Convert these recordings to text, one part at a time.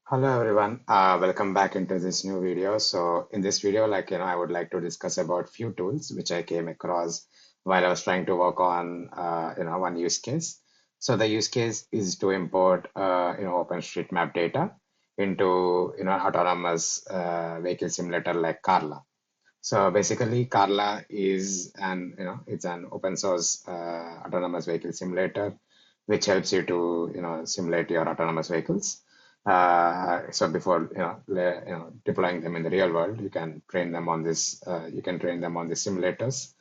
Hello everyone, welcome back into this new video. So in this video, I would like to discuss about few tools which I came across while I was trying to work on, one use case. So the use case is to import, OpenStreetMap data into, autonomous vehicle simulator like Carla. So basically, Carla is it's an open source autonomous vehicle simulator, which helps you to, simulate your autonomous vehicles. So before, deploying them in the real world, you can train them on you can train them on the simulators,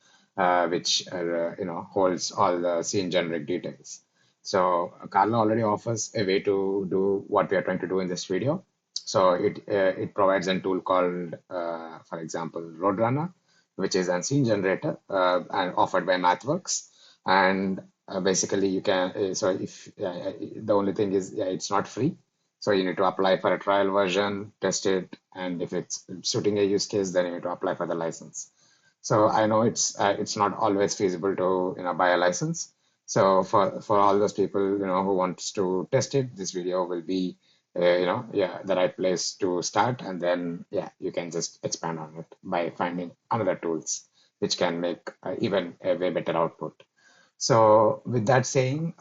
which, holds all the scene generic details. So Carla already offers a way to do what we are trying to do in this video. So it provides a tool called, for example, Roadrunner, which is an scene generator and offered by MathWorks. And basically, you can so if the only thing is, yeah, it's not free. So you need to apply for a trial version, test it, and if it's suiting a use case, then you need to apply for the license. So I know it's not always feasible to buy a license. So for all those people who wants to test it, this video will be yeah, the right place to start, and then yeah, you can just expand on it by finding another tools which can make even a way better output. So with that saying,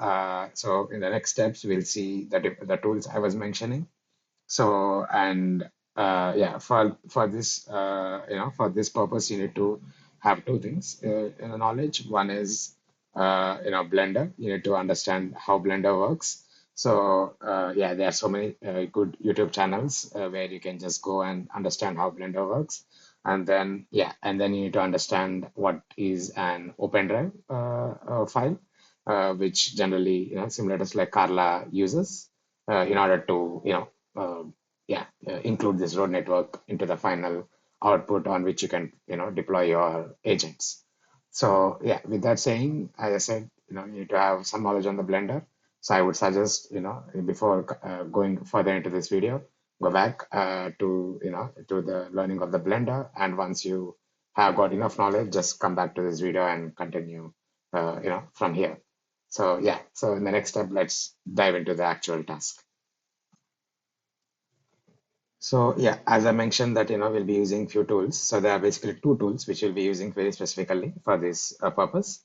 so in the next steps we'll see the tools I was mentioning. So and yeah, for this for this purpose, you need to have two things in the knowledge. One is Blender. You need to understand how Blender works. So yeah, there are so many good YouTube channels where you can just go and understand how Blender works. And then yeah, and then you need to understand what is an OpenDrive file, which generally simulators like Carla uses in order to yeah, include this road network into the final output on which you can, deploy your agents. So yeah, with that saying, as I said, you need to have some knowledge on the Blender. So I would suggest, before going further into this video, go back to the learning of the Blender. And once you have got enough knowledge, just come back to this video and continue, from here. So yeah, so in the next step, let's dive into the actual task. So yeah, as I mentioned that we'll be using few tools. So there are basically two tools which we'll be using very specifically for this purpose.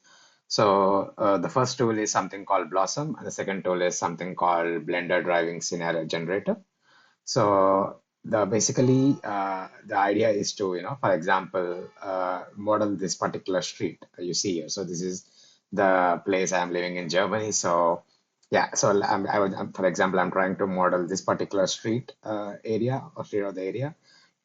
So the first tool is something called Blossom, and the second tool is something called Blender Driving Scenario Generator. So the idea is to for example model this particular street you see here. So this is the place I'm living in Germany. So yeah, so for example, I'm trying to model this particular street area or street of the area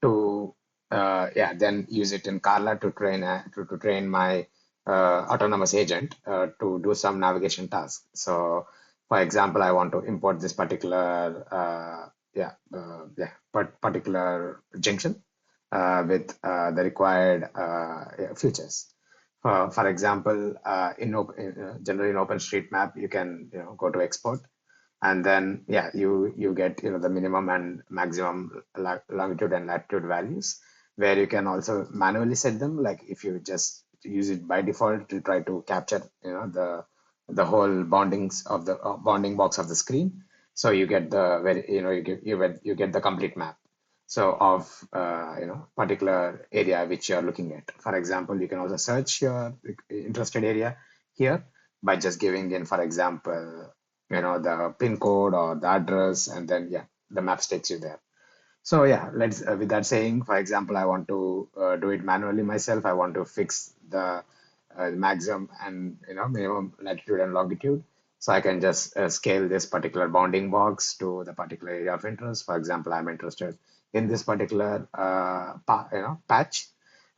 to yeah, then use it in Carla to train my autonomous agent to do some navigation task. So for example, I want to import this particular particular junction with the required features. For example, generally in OpenStreetMap, you can go to export, and then yeah, you get the minimum and maximum longitude and latitude values, where you can also manually set them. Like if you just use it by default to try to capture the whole boundings of the bounding box of the screen, so you get the very you get the complete map so of particular area which you are looking at. For example, you can also search your interested area here by just giving in, for example, the pin code or the address, and then yeah, the map takes you there. So yeah, let's with that saying, for example, I want to do it manually myself. I want to fix the maximum and minimum latitude and longitude. So I can just scale this particular bounding box to the particular area of interest. For example, I'm interested in this particular patch,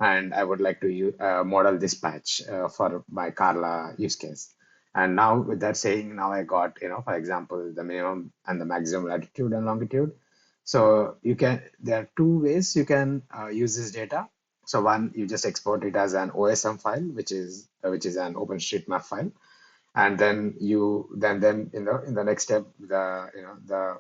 and I would like to model this patch for my Carla use case. And now with that saying, now I got for example, the minimum and the maximum latitude and longitude. So there are two ways you can use this data. So one, you just export it as an OSM file, which is an OpenStreetMap file, and then in the next step, the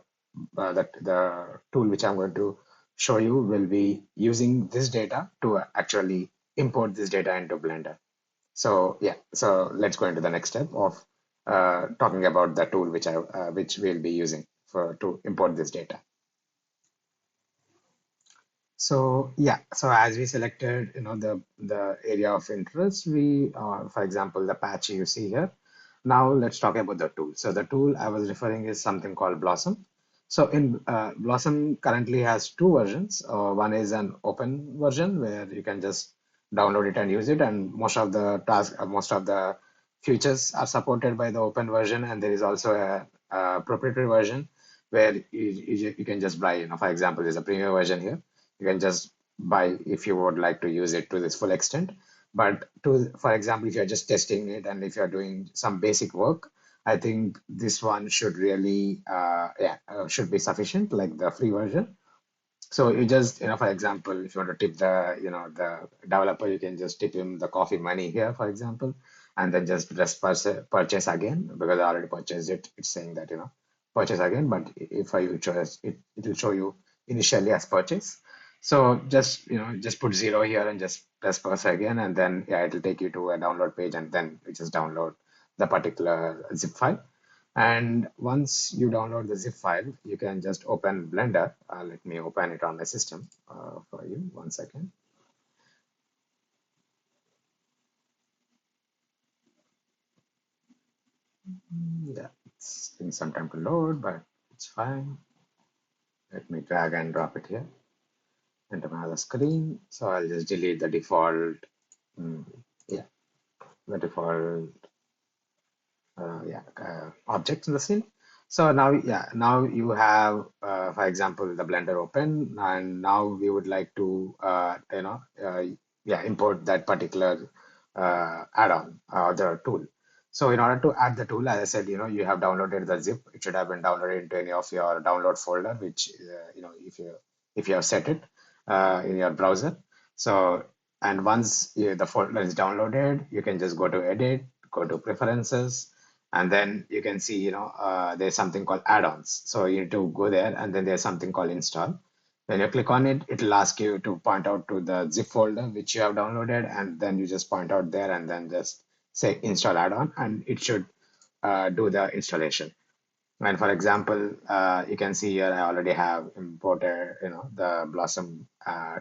tool which I'm going to show you will be using this data to actually import this data into Blender. So yeah, so let's go into the next step of talking about the tool which we'll be using for to import this data. So yeah, so as we selected, the area of interest, for example, the patch you see here. Now let's talk about the tool. So the tool I was referring is something called Blossom. So in Blossom currently has two versions. One is an open version where you can just download it and use it, and most of the features are supported by the open version. And there is also a proprietary version where you can just buy. For example, there's a premium version here. You can just buy if you would like to use it to this full extent. But for example, if you're just testing it and if you're doing some basic work, I think this one should really, should be sufficient, like the free version. So you just, for example, if you want to tip the developer, you can just tip him the coffee money here, for example, and then just press purchase again because I already purchased it. It's saying that, purchase again, but if I choose it, it will show you initially as purchase. So just, just put zero here and just press purchase again, and then yeah, it will take you to a download page, and then you just download the particular zip file. And once you download the zip file, you can just open Blender. Let me open it on my system for you. 1 second. Yeah, it's taking some time to load, but it's fine. Let me drag and drop it here into my other screen. So I'll just delete the default, mm, yeah, the default objects in the scene. So now, yeah, now you have, for example, the Blender open, and now we would like to, import that particular add-on or the tool. So in order to add the tool, as I said, you have downloaded the zip. It should have been downloaded into any of your download folder, which, if you have set it in your browser. So, and once the folder is downloaded, you can just go to Edit, go to Preferences, and then you can see there's something called add-ons. So you need to go there, and then there's something called install. When you click on it, it'll ask you to point out to the zip folder which you have downloaded, and then you just point out there and then just say install add-on, and it should do the installation. And for example, you can see here I already have imported the Blossom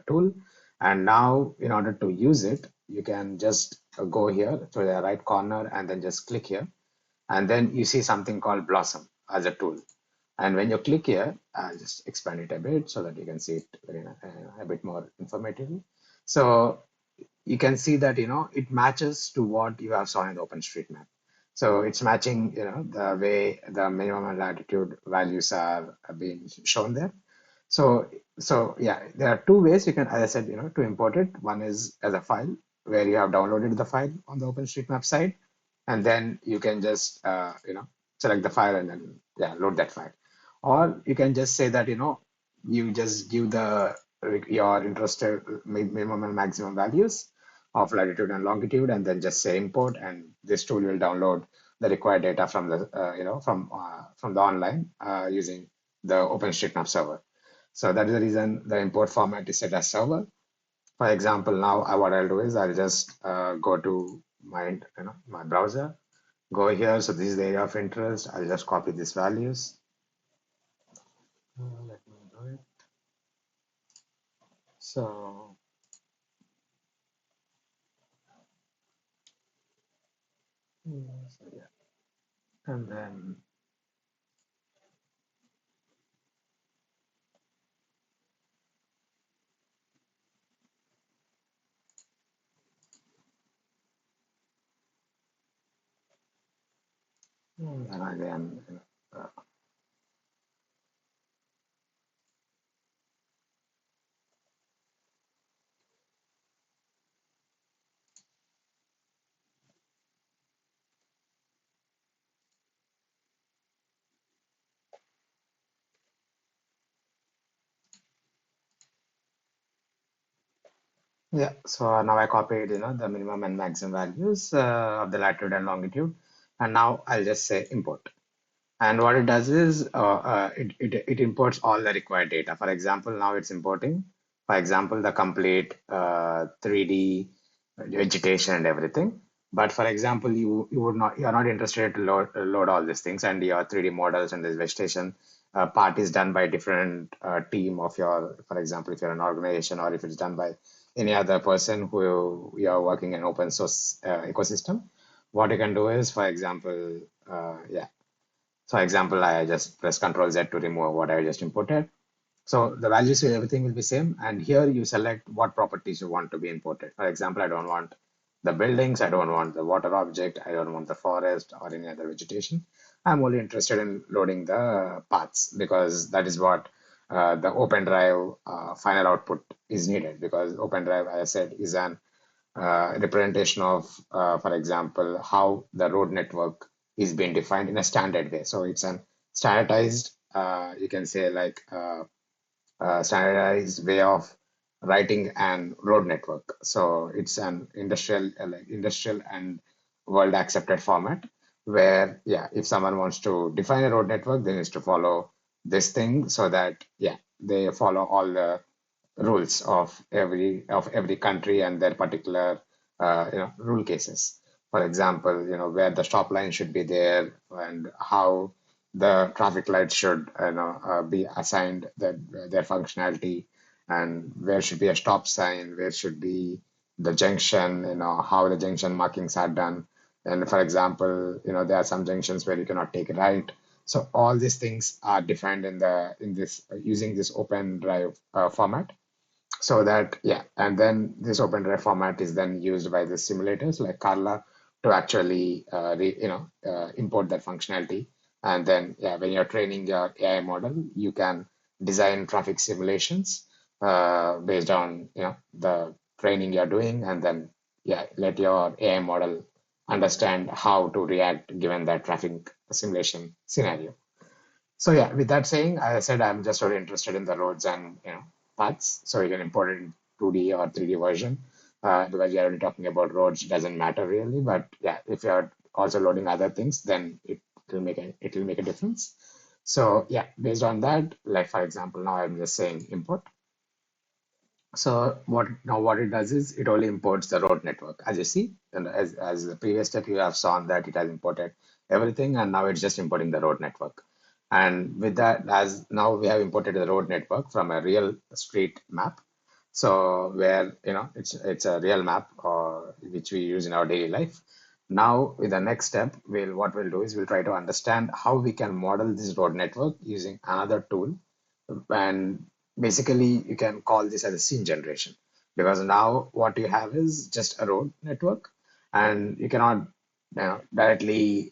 tool, and now in order to use it, you can just go here to the right corner and then just click here, and then you see something called Blossom as a tool. And when you click here, I'll just expand it a bit so that you can see it a bit more informatively. So you can see that it matches to what you have saw in the OpenStreetMap. So it's matching the way the minimum and latitude values are being shown there. So, yeah, there are two ways you can, as I said, to import it. One is as a file where you have downloaded the file on the OpenStreetMap side, and then you can just, select the file and then yeah, load that file. Or you can just say that, you just give your interested minimum and maximum values of latitude and longitude, and then just say import, and this tool will download the required data from the, from the online using the OpenStreetMap server. So that is the reason the import format is set as server. For example, now what I'll do is I'll just go to my browser, go here. So this is the area of interest. I'll just copy these values. Let me do it. So, yeah, and then again, yeah. So now I copied, the minimum and maximum values of the latitude and longitude, and now I'll just say import. And what it does is it imports all the required data. For example, now it's importing, for example, the complete 3D vegetation and everything. But for example, you're not interested to load all these things and your 3D models and this vegetation. part is done by different team of your, for example, if you're an organization or if it's done by any other person who you are working in open source ecosystem, what you can do is, for example, yeah. So example, I just press Control Z to remove what I just imported. So the values of everything will be same. And here you select what properties you want to be imported. For example, I don't want the buildings, I don't want the water object, I don't want the forest or any other vegetation. I'm only interested in loading the paths because that is what the OpenDrive final output is needed, because OpenDrive, as I said, is an representation of, for example, how the road network is being defined in a standard way. So it's an standardized, you can say like standardized way of writing an road network. So it's an industrial, like industrial and world accepted format where, yeah, if someone wants to define a road network, they need to follow this thing so that, yeah, they follow all the rules of every country and their particular rule cases. For example, where the stop line should be there and how the traffic lights should be assigned their functionality, and where should be a stop sign, where should be the junction, how the junction markings are done. And for example, there are some junctions where you cannot take a right. So all these things are defined in this using this open drive format, so that, yeah, and then this OpenDrive format is then used by the simulators like Carla to actually import that functionality. And then, yeah, when you're training your AI model, you can design traffic simulations based on the training you're doing, and then, yeah, let your AI model understand how to react given that traffic simulation scenario. So yeah, with that saying, as I said, I'm just really interested in the roads and paths. So you can import it in 2D or 3D version. Because you're only talking about roads, doesn't matter really. But yeah, if you're also loading other things, then it will make a difference. So yeah, based on that, like for example, now I'm just saying import. So what it does is it only imports the road network, as you see, and as the previous step you have shown that it has imported everything, and now it's just importing the road network. And with that, as now we have imported the road network from a real street map. So where it's a real map or which we use in our daily life. Now with the next step, what we'll do is we'll try to understand how we can model this road network using another tool. And basically you can call this as a scene generation, because now what you have is just a road network, and you cannot directly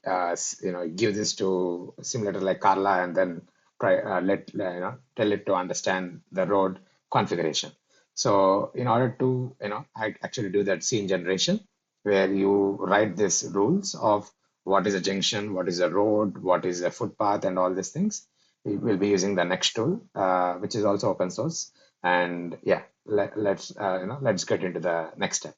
give this to a simulator like Carla and then try let tell it to understand the road configuration. So in order to actually do that scene generation, where you write these rules of what is a junction, what is a road, what is a footpath, and all these things, we will be using the next tool, which is also open source. And yeah, let's get into the next step.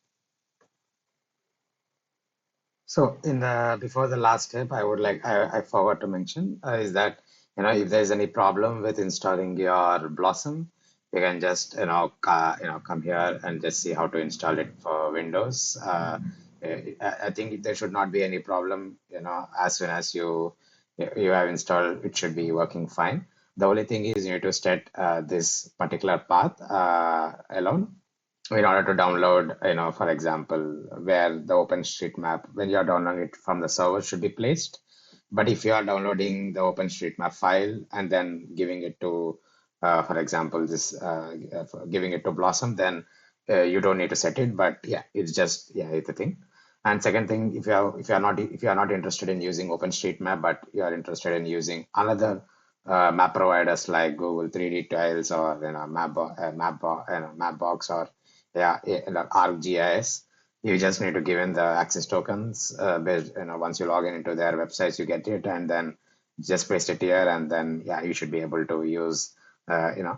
So in the before the last step, I forgot to mention is that if there's any problem with installing your Blossom, you can just come here and just see how to install it for Windows. I think there should not be any problem. As soon as you have installed, it should be working fine. The only thing is you need to set this particular path alone in order to download, for example, where the OpenStreetMap, when you are downloading it from the server, should be placed. But if you are downloading the OpenStreetMap file and then giving it to, for example, giving it to Blossom, then you don't need to set it. But yeah, it's the thing. And second thing, if you are not interested in using OpenStreetMap, but you are interested in using another map providers like Google 3D Tiles or Mapbox or ArcGIS. You just need to give in the access tokens. Once you log in into their websites, you get it, and then just paste it here, and then yeah, you should be able to use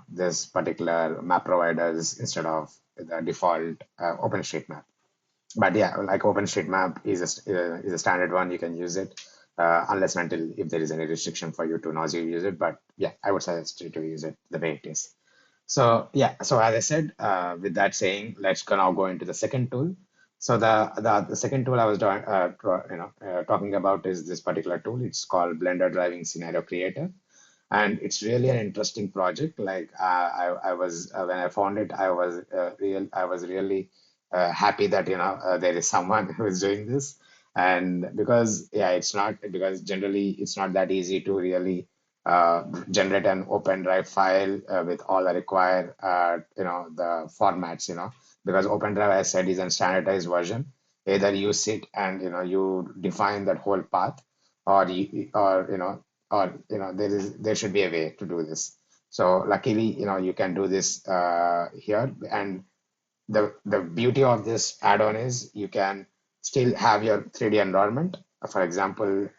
this particular map providers instead of the default OpenStreetMap. But yeah, like OpenStreetMap is a standard one. You can use it unless and until if there is any restriction for you to not use it. But yeah, I would suggest you to use it the way it is. So yeah, so as I said, with that saying, let's now go into the second tool. So the second tool I was talking about is this particular tool. It's called Blender Driving Scenario Creator. And it's really an interesting project. Like I was when I found it, I was really happy that there is someone who is doing this. And because yeah, it's not because generally it's not that easy to really generate an open drive file with all the required the formats, because open drive, as said, is a standardized version. Either you sit and you define that whole path, or there should be a way to do this. So luckily, you can do this here. And the beauty of this add-on is you can still have your 3D environment. For example,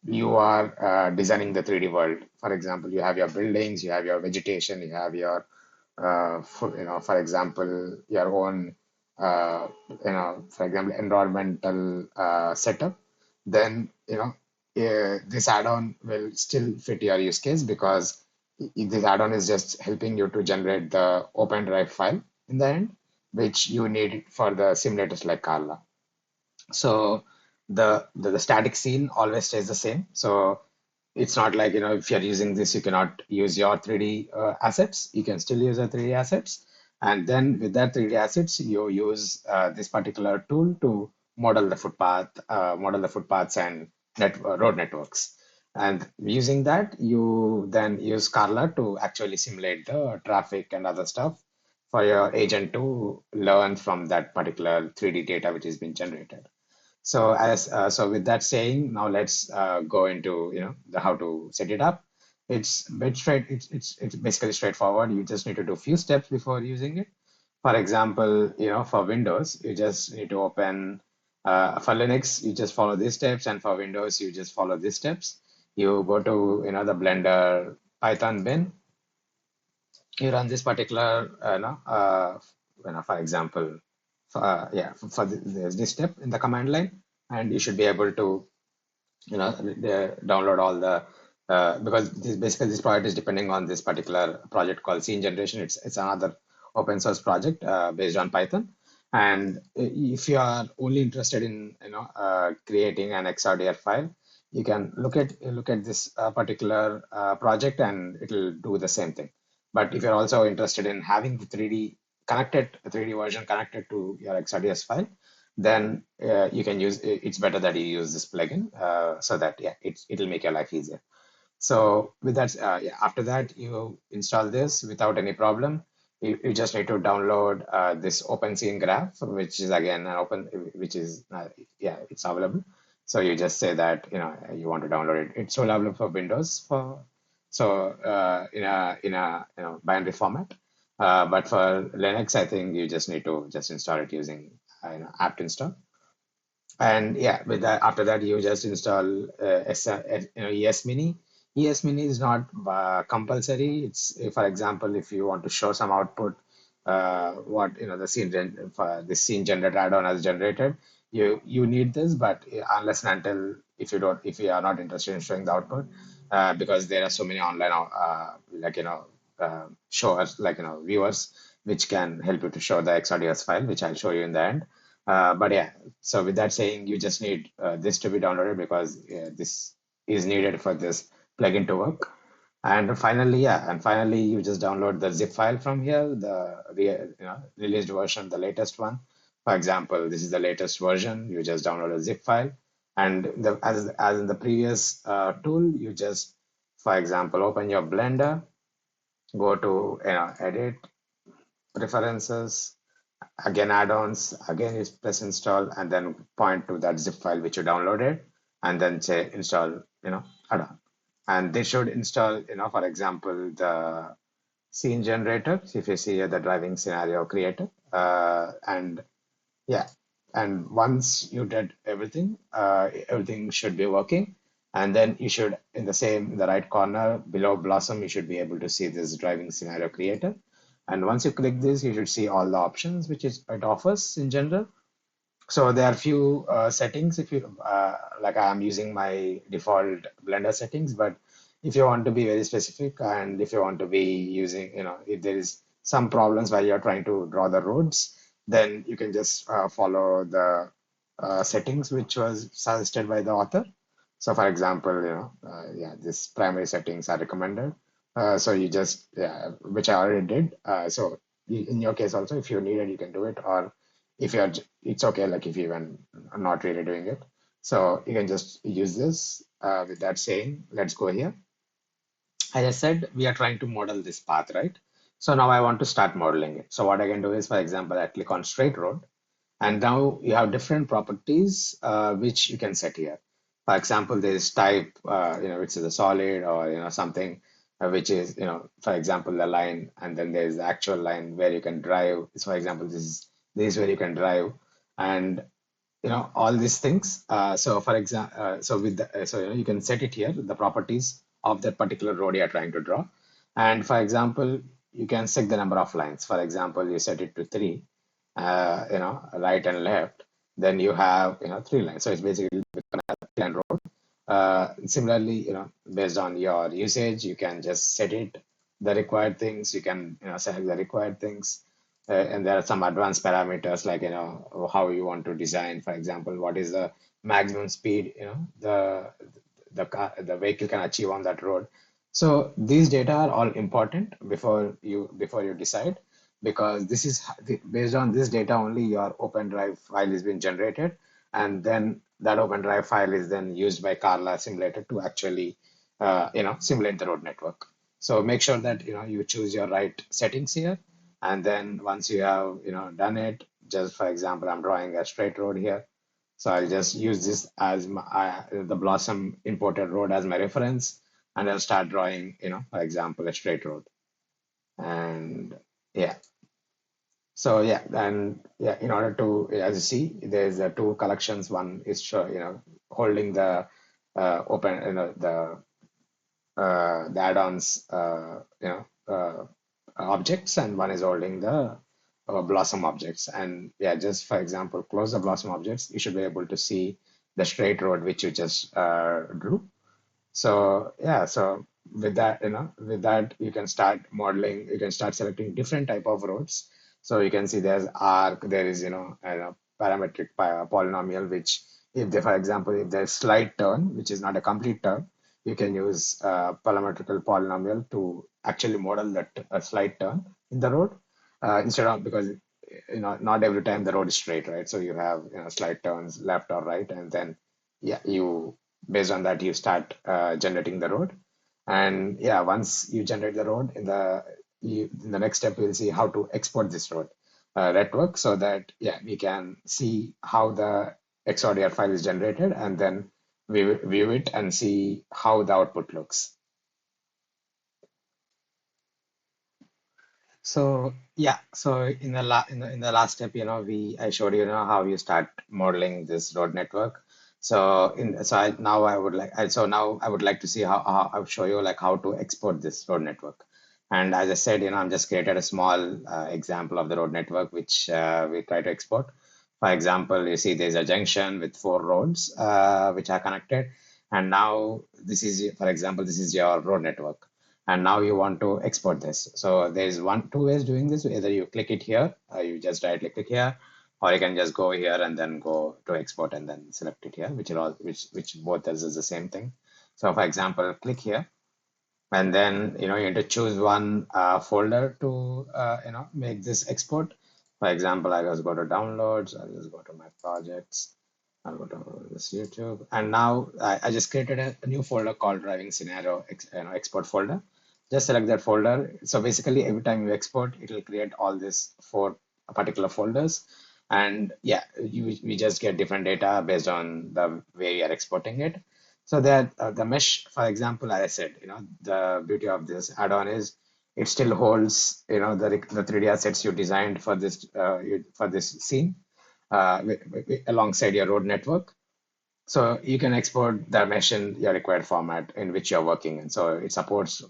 you are designing the 3D world. For example, you have your buildings, you have your vegetation, you have your for example, your own for example, environmental setup. Then this add-on will still fit your use case, because this add-on is just helping you to generate the open drive file in the end, which you need for the simulators like Carla. So the static scene always stays the same. So it's not like, if you're using this, you cannot use your 3D assets. You can still use the 3D assets. And then with that 3D assets, you use this particular tool to model the footpaths and road networks. And using that, you then use Carla to actually simulate the traffic and other stuff for your agent to learn from that particular 3D data which has been generated. So with that saying, now let's go into the how to set it up. It's bit straight. It's basically straightforward. You just need to do few steps before using it. For example, for Windows, you just need to open. For Linux, you just follow these steps, and for Windows, you just follow these steps. You go to the Blender Python bin. You run this particular, for example, there's this step in the command line, and you should be able to download all the because this project is depending on this particular project called scene generation. It's another open source project based on Python. And if you are only interested in creating an xrdr file, you can look at this particular project, and it'll do the same thing. But if you're also interested in having the 3D version connected to your xrdr file, then you can it's better that you use this plugin, so that yeah, it'll make your life easier. So with that, yeah, after that you install this without any problem. You just need to download this OpenScene graph, which is again an open, which is yeah, it's available. So you just say that you want to download it. It's available for Windows in a binary format. But for Linux, I think you just need to just install it using apt install. And yeah, with that, after that, you just install ES Mini. ES Mini is not compulsory. It's, for example, if you want to show some output, what the scene generator add-on has generated, you need this. But unless and until, if you are not interested in showing the output, because there are so many online showers, viewers, which can help you to show the XRDS file, which I'll show you in the end. But yeah, so with that saying, you just need this to be downloaded, because this is needed for this plugin to work. And finally, you just download the zip file from here, released version, the latest one. For example, this is the latest version. You just download a zip file, and as in the previous tool, you just, for example, open your Blender, go to edit, preferences, again add-ons, again you press install, and then point to that zip file which you downloaded, and then say install add-on. And they should install, for example, the scene generator. If you see here, the driving scenario creator, and yeah, and once you did everything, everything should be working. And then you should, in the right corner below Blosm, you should be able to see this driving scenario creator. And once you click this, you should see all the options which it offers in general. So there are few settings. If you like, I am using my default Blender settings, but if you want to be very specific, and if you want to be using, if there is some problems while you're trying to draw the roads, then you can just follow the settings which was suggested by the author. So for example, yeah, this primary settings are recommended. So you just, yeah, which I already did. So in your case also, if you need it, you can do it. Or if you're, it's okay, like if you even are not really doing it. So you can just use this. With that saying, let's go here. As I said, we are trying to model this path, right? So now I want to start modeling it. So what I can do is, for example, I click on straight road, and now you have different properties which you can set here. For example, there is type, which is a solid, or something which is, for example, the line, and then there is the actual line where you can drive. So for example, this is where you can drive, and all these things. So for example, so with the, so you can set it here, the properties of that particular road you are trying to draw. And for example, you can set the number of lines. For example, you set it to three, right and left. Then you have three lines. So it's basically a line road. Similarly, based on your usage, you can just set it the required things. You can select the required things, and there are some advanced parameters like how you want to design. For example, what is the maximum speed the vehicle can achieve on that road. So these data are all important before you decide, because this is based on this data only your Open Drive file is being generated, and then that Open Drive file is then used by Carla simulator to actually simulate the road network. So make sure that you choose your right settings here, and then once you have done it, just for example, I'm drawing a straight road here. So I'll just use this as the Blosm imported road as my reference, and I'll start drawing, for example, a straight road. And yeah, so yeah, and yeah, in order to, as you see, there's two collections. One is holding the open, the add-ons, objects, and one is holding the Blosm objects. And yeah, just for example, close the Blosm objects, you should be able to see the straight road which you just drew. So yeah, so with that, you can start modeling, you can start selecting different type of roads. So you can see there's arc, there is, parametric polynomial, which if they, for example, if there's slight turn, which is not a complete turn, you can use parametrical polynomial to actually model that slight turn in the road, instead of, because not every time the road is straight, right? So you have slight turns left or right, and then yeah, you based on that you start generating the road. And yeah, once you generate the road, in the next step we'll see how to export this road network, so that yeah, we can see how the XORDR file is generated, and then we view it and see how the output looks. So yeah, so in the last step, I showed how you start modeling this road network. So now I would like to see how I'll show you like how to export this road network. And as I said, I'm just created a small example of the road network which we try to export. For example, you see there's a junction with four roads which are connected, and now for example, this is your road network, and now you want to export this. So there's two ways doing this. Either you click it here, you just directly click here, or you can just go here and then go to export and then select it here, which both is the same thing. So for example, click here, and then you need to choose one folder to make this export. For example, I just go to downloads, I'll just go to my projects, I'll go to this YouTube, and now I just created a new folder called driving scenario export folder. Just select that folder. So basically, every time you export, it will create all these four particular folders, and yeah, we just get different data based on the way you are exporting it. So that the mesh, for example, as I said, the beauty of this add-on is it still holds, the 3D assets you designed for this scene alongside your road network. So you can export the mesh in your required format in which you're working in. So it supports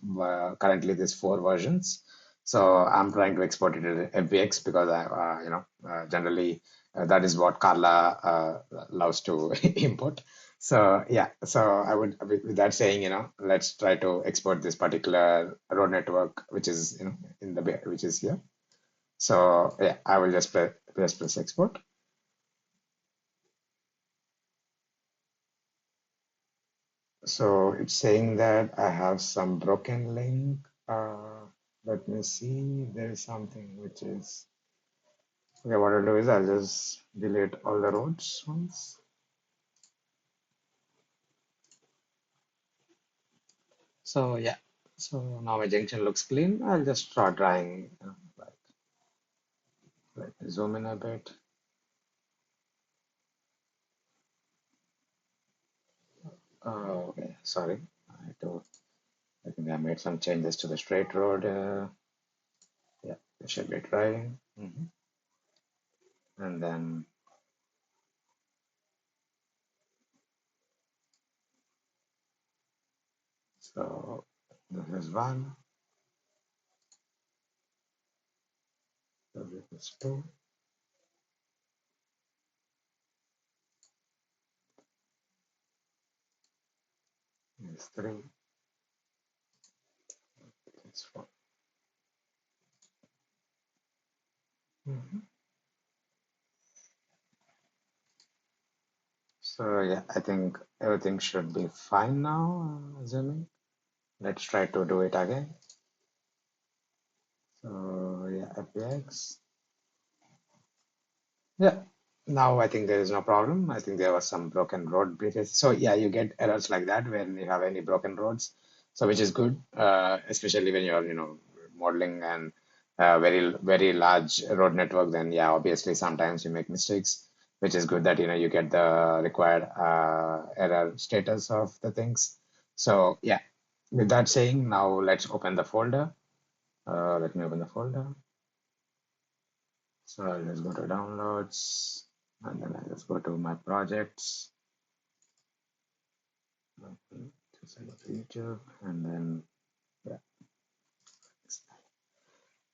currently these four versions. So I'm trying to export it in FBX because generally that is what Carla loves to import. So yeah, so I would, with that saying, let's try to export this particular road network, which is which is here. So yeah, I will just press export. So it's saying that I have some broken link. Uh, Let me see. There is something which is okay. What I'll do is I'll just delete all the roads once. So yeah. So now my junction looks clean. I'll just start drawing. Let me zoom in a bit. Okay, sorry. I had to, I think I made some changes to the straight road. Yeah, it should be driving. And then, so this is one, so this is two, this is three, this is four. Mhm. So yeah, I think everything should be fine now, assuming. Let's try to do it again. So yeah, FBX. Yeah, now I think there is no problem. I think there was some broken road bridges. So yeah, you get errors like that when you have any broken roads. So which is good, especially when you're, modeling and very large road network. Then yeah, obviously sometimes you make mistakes, which is good that you get the required error status of the things. So yeah, with that saying, now let's open the folder. Let me open the folder. So I'll just go to downloads and then I'll just go to my projects, just go to YouTube and then yeah,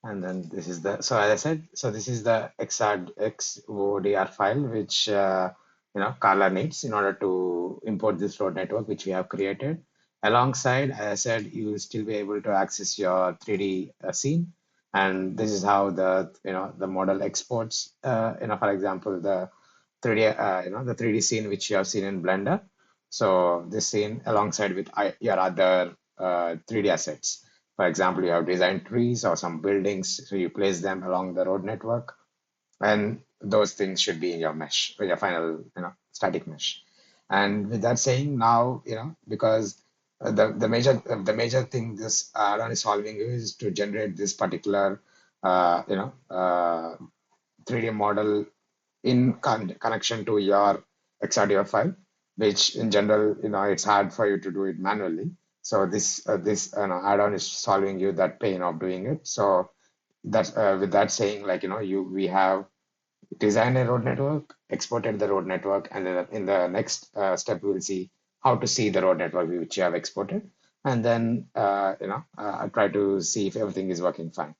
and then this is the so as I said, so this is the XODR file which Carla needs in order to import this road network which we have created. Alongside, as I said, you will still be able to access your 3D scene, and this is how the model exports. For example, the 3D the 3D scene which you have seen in Blender. So this scene alongside with your other 3D assets. For example, you have designed trees or some buildings, so you place them along the road network, and those things should be in your mesh, or your final, static mesh. And with that saying, now, because the major thing this add-on is solving is to generate this particular, 3D model in connection to your XRDF file, which in general, it's hard for you to do it manually. So this add-on is solving you that pain of doing it. So that's with that saying, like we have designed a road network, exported the road network, and then in the next step we will see how to see the road network which you have exported, and then try to see if everything is working fine.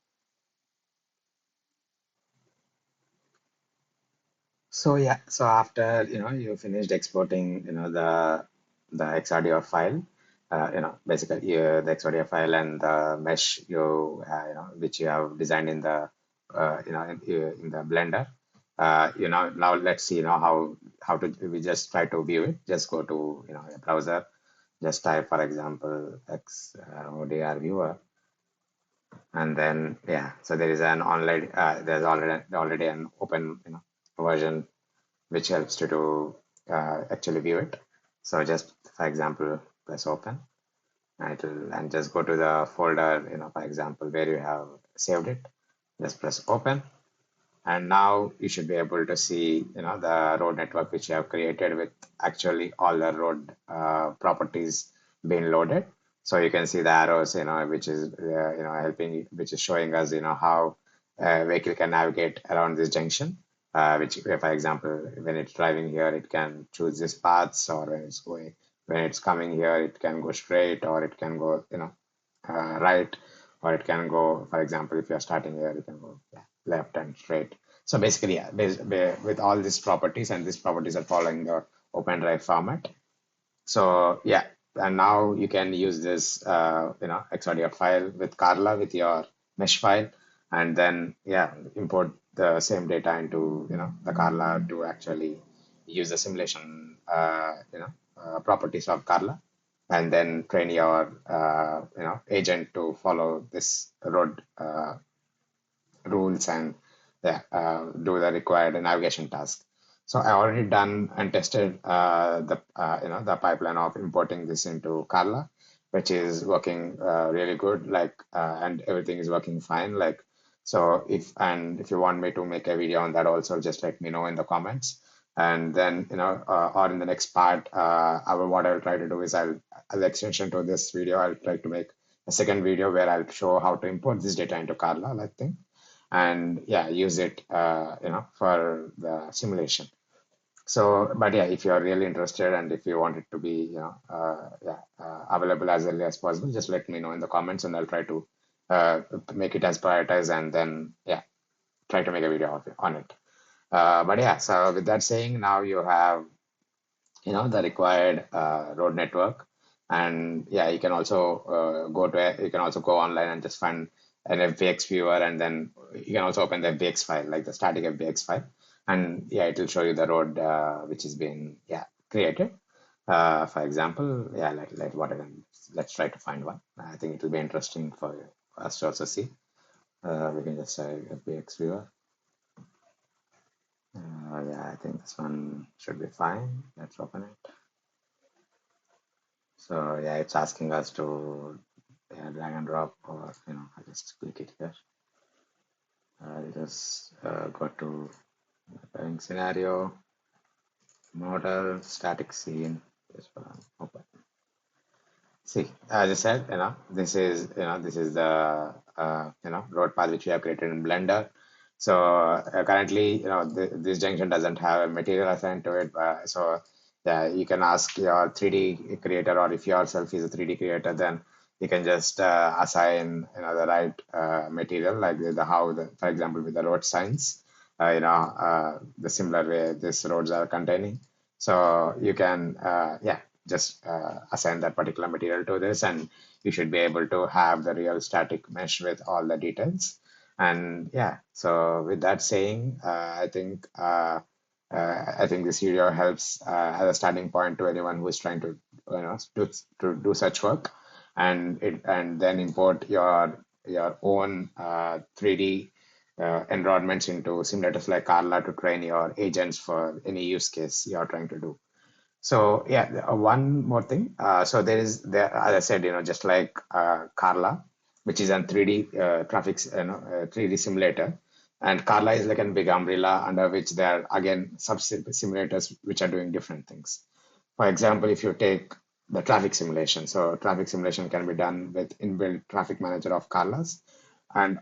So yeah, so after you finished exporting the XRDF file, basically the XRDF file and the mesh which you have designed in the in the Blender. Now let's see how to we just try to view it. Just go to a browser, just type for example XODR viewer, and then yeah, so there is an online there's already an open version which helps to do actually view it. So just for example, press open and and just go to the folder, for example, where you have saved it. Just press open, and now you should be able to see, the road network which you have created with actually all the road properties being loaded. So you can see the arrows, which is, helping, which is showing us, how a vehicle can navigate around this junction. Which, for example, when it's driving here, it can choose this paths, or when it's coming here, it can go straight, or it can go, right, or it can go, for example, if you're starting here, you can go left and straight. So basically, yeah, with all these properties, and these properties are following the OpenDrive format. So yeah, and now you can use this, XODF file with Carla with your mesh file, and then yeah, import the same data into the Carla to actually use the simulation, properties of Carla. and then train your agent to follow this road rules and yeah, do the required navigation task. So I already done and tested the pipeline of importing this into Carla, which is working really good. And everything is working fine. If you want me to make a video on that also, just let me know in the comments. And then or in the next part, what I'll try to do is as extension to this video, I'll try to make a second video where I'll show how to import this data into Carla, like thing, and yeah, use it for the simulation. So but yeah, if you are really interested and if you want it to be available as early as possible, just let me know in the comments and I'll try to uh, make it as prioritized, and then yeah, try to make a video on it. But yeah, so with that saying, now you have the required road network, and yeah, you can also you can also go online and just find an FBX viewer, and then you can also open the FBX file, like the static FBX file, and yeah, it will show you the road which is being created. For example, yeah, let's try to find one. I think it will be interesting for us to also see. We can just say FBX viewer. Yeah, I think this one should be fine. Let's open it. So yeah, it's asking us to drag and drop, or I just click it here. Just go to pairing scenario, model, static scene. Just open. See, as I said, this is the road path which we have created in Blender. So currently, this junction doesn't have a material assigned to it. So yeah, you can ask your 3D creator, or if yourself is a 3D creator, then you can just assign the right material, like for example, with the road signs, the similar way these roads are containing. So you can just assign that particular material to this, and you should be able to have the real static mesh with all the details. And yeah, so with that saying, I think this video helps as a starting point to anyone who is trying to do such work, and then import your own 3D environments into simulators like Carla to train your agents for any use case you are trying to do. So yeah, one more thing. So there, as I said, just like Carla, which is a 3D 3D simulator, and Carla is like a big umbrella under which there are again sub simulators which are doing different things. For example, if you take the traffic simulation, so traffic simulation can be done with inbuilt traffic manager of Carla's, and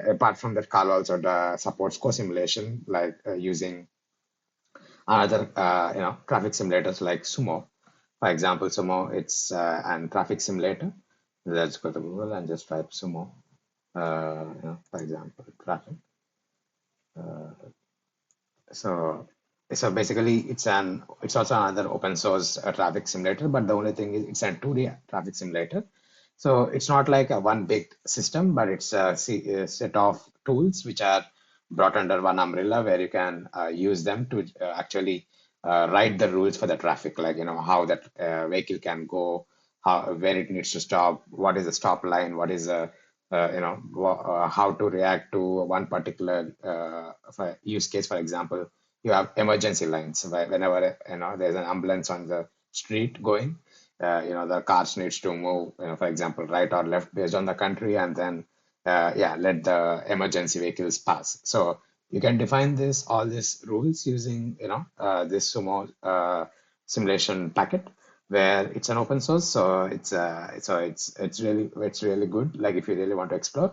apart from that, Carla also supports co-simulation, like using other traffic simulators like Sumo. For example, Sumo, it's an traffic simulator. Let's go to Google and just type Sumo. For example, traffic. So so basically, it's also another open source traffic simulator, but the only thing is it's a 2D traffic simulator. So it's not like a one big system, but it's a set of tools which are brought under one umbrella, where you can use them to actually write the rules for the traffic, like how that vehicle can go, where it needs to stop, what is the stop line, what is a how to react to one particular use case. For example, you have emergency lines whenever there's an ambulance on the street going, the cars needs to move, for example, right or left based on the country, and then let the emergency vehicles pass. So you can define all these rules using this Sumo simulation packet, where it's an open source. So it's really good, like if you really want to explore.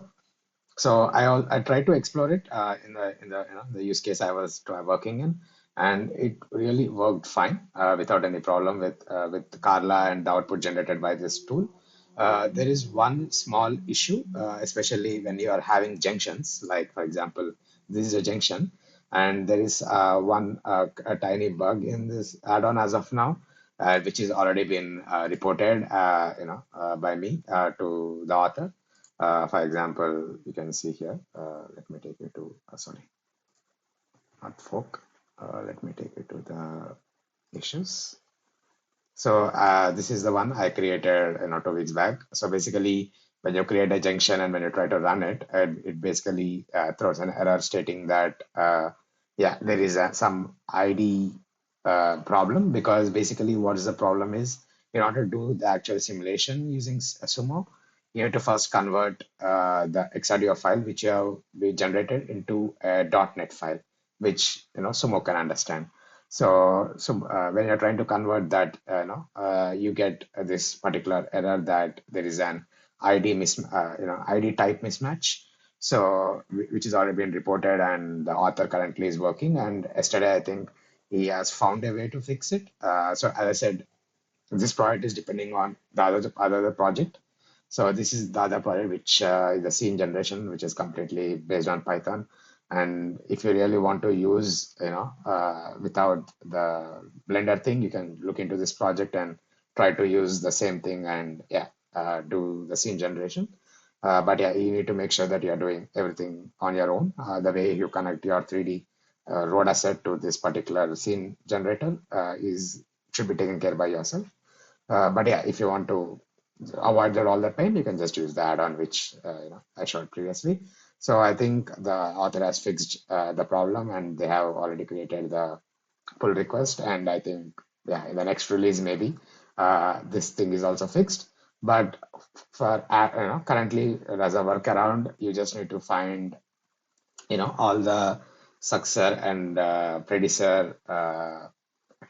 So I tried to explore it in the use case I was working in, and it really worked fine without any problem with Carla and the output generated by this tool. There is one small issue, especially when you are having junctions. Like for example, this is a junction, and there is one a tiny bug in this add-on as of now, which has already been reported, by me to the author. For example, you can see here, let me take you to, sorry, not fork. Let me take you to the issues. So this is the one I created, 2 weeks back. So basically, when you create a junction and when you try to run it, it basically throws an error stating that yeah, there is some ID problem, because basically what is the problem is, in order to do the actual simulation using Sumo, you have to first convert the XRDO file which you have been generated into a .NET file, which Sumo can understand. So when you're trying to convert that, you get this particular error that there is an ID type mismatch. So which is already been reported, and the author currently is working. And yesterday, I think he has found a way to fix it. So as I said, this project is depending on the other project. So this is the other project, which is the scene generation, which is completely based on Python. And if you really want to use, without the Blender thing, you can look into this project and try to use the same thing and yeah, do the scene generation. But yeah, you need to make sure that you're doing everything on your own. The way you connect your 3D road asset to this particular scene generator is should be taken care by yourself. But yeah, if you want to avoid that all the pain, you can just use the add-on which I showed previously. So I think the author has fixed the problem, and they have already created the pull request. And I think yeah, in the next release maybe this thing is also fixed. But for currently as a workaround, you just need to find all the successor and predecessor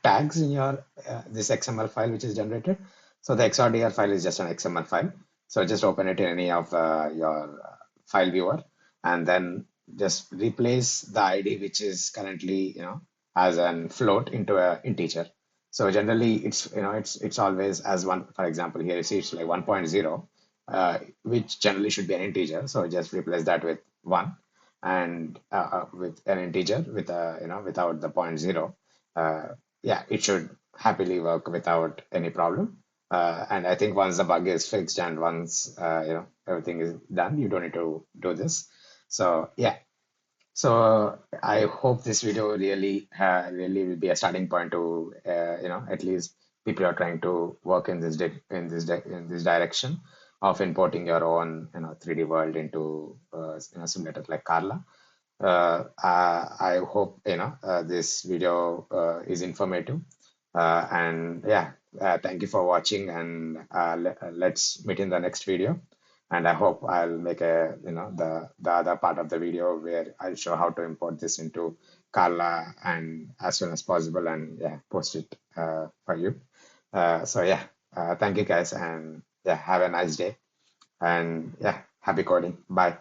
tags in your this XML file which is generated. So the XRDR file is just an XML file. So just open it in any of your file viewer, and then just replace the ID which is currently as an float into a integer. So generally it's always as one. For example, here you see it's like 1.0, which generally should be an integer. So just replace that with one, and with an integer with without the point zero. Uh, yeah, it should happily work without any problem. And I think once the bug is fixed and once everything is done, you don't need to do this. So yeah, so I hope this video really will be a starting point to at least people are trying to work in this in this direction of importing your own 3D world into simulators like Carla. I hope this video is informative. And yeah, thank you for watching, and let's meet in the next video. And I hope I'll make a the other part of the video where I'll show how to import this into Carla and as soon as possible, and yeah, post it for you. So yeah, thank you guys, and yeah, have a nice day, and yeah, happy coding. Bye.